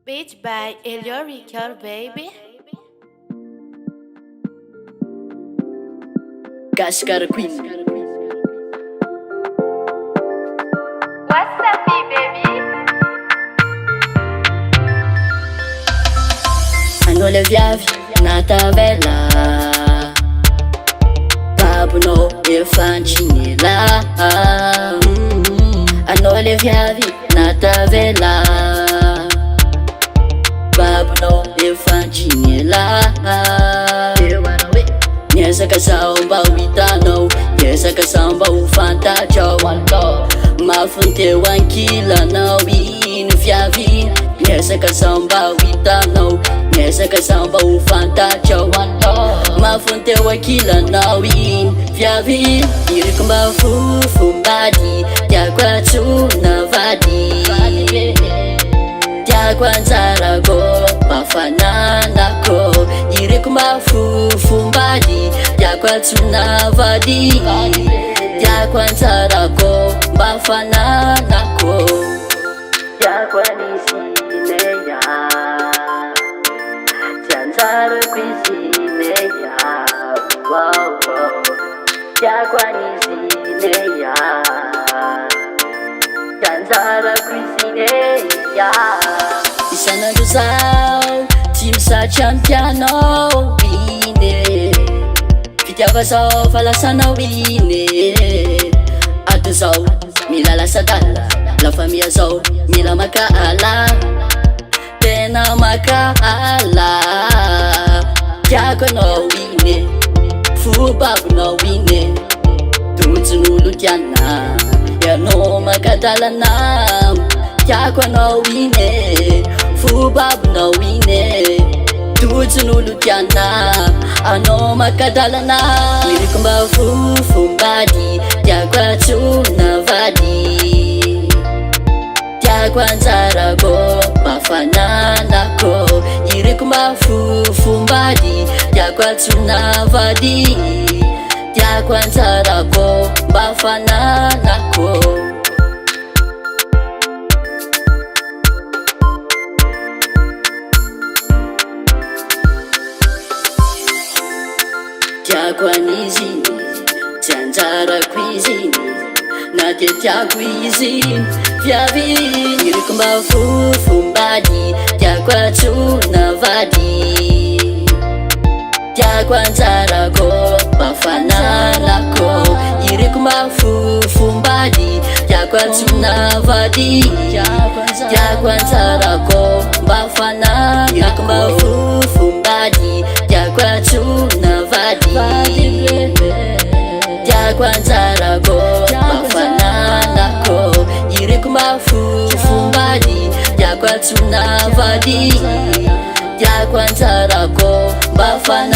Beach by Elio Ricard, baby. Gascar Queen. What's up, baby? Anao le viavy natavela babonao efa nitrinela. Anao le viavy natavela babonao efa nitrinela. Miezaka zaho mba ho hitanao, miezaka zaho mba ho fantatrao. Mafy teo ankilanao ino viavy. Miezaka zaho mba ho hitanao, miezaka zaho mba ho fantatrao. Mafy teo ankilanao ino viavy. Iriko mba fofombady, tiako atsona vady. Tiako anjarako mafananako. Iriko mba fofombady, tiako atsona vady. Tiako anjarako mafananako. Tiako anisineya, tianjarako isineya. Tiako anisineya, tianjarako isineya. Isanandro zaho tsy misatry amy pianao ine. Fitiava zao fa lasanao ine. Ato zao mila lasadala, lafamia zao mila makaala. Tena makaala. Tiako anao ine, fobabonao ine. Tojin'olo tiana, ianao makadalana. Tiako anao ine, fobabonao ine. Tojin'olo tiana, anao makadalana. Iriko mba fofombady, tiako atsona vady. Tiako anjarako mafananako. Iriko mba fofombady, tiako atsona vady. Tiako anjarako mafananako. Tiako aniziny, tsy anjarako iziny, na de tiako iziny viavy. Iriko mba fofombady, tiako atsona vady. Tiako anjarako mafananako. Iriko mba fofombady, tiako atsona vady. Tiako anjarako mafananako. Iriko mba fofombady, tiako atsona vady. Tiako anjarako mafananako. Iriko mba fofombady, tiako atsona vady. Tiako anjarako mafananako.